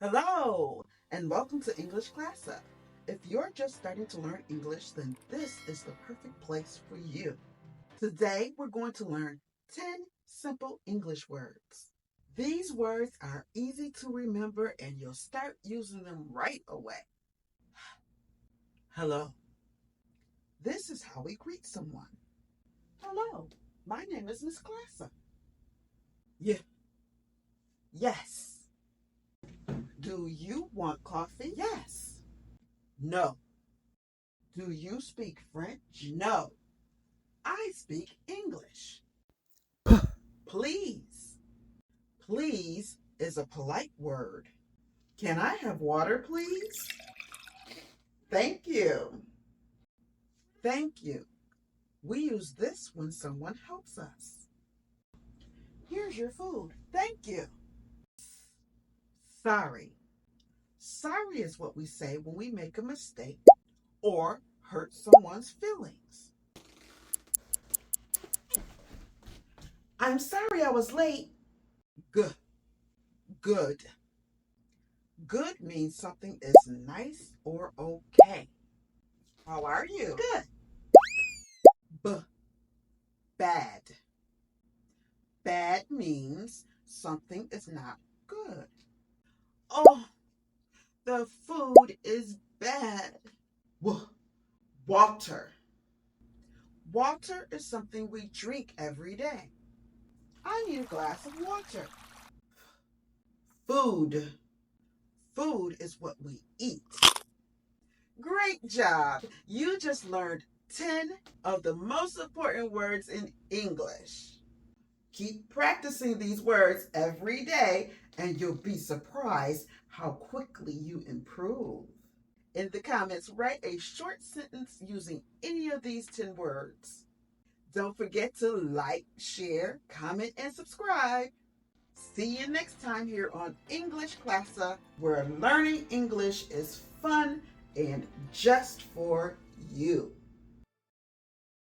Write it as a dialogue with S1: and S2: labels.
S1: Hello, and welcome to English Klasa. If you're just starting to learn English, then this is the perfect place for you. Today, we're going to learn 10 simple English words. These words are easy to remember, and you'll start using them right away. Hello. This is how we greet someone. Hello, my name is Miss Klasa. Yeah. Yes. Do you want coffee? Yes. No. Do you speak French? No. I speak English. Please. Please is a polite word. Can I have water, please? Thank you. Thank you. We use this when someone helps us. Here's your food. Thank you. Sorry. Sorry is what we say when we make a mistake or hurt someone's feelings. I'm sorry I was late. Good. Good. Good means something is nice or okay. How are you? Good. Bad. Bad means something is not good. Oh, the food is bad. Water. Water is something we drink every day. I need a glass of water. Food. Food is what we eat. Great job. You just learned 10 of the most important words in English. Keep practicing these words every day, and you'll be surprised how quickly you improve. In the comments, write a short sentence using any of these 10 words. Don't forget to like, share, comment, and subscribe. See you next time here on English Klasa, where learning English is fun and just for you.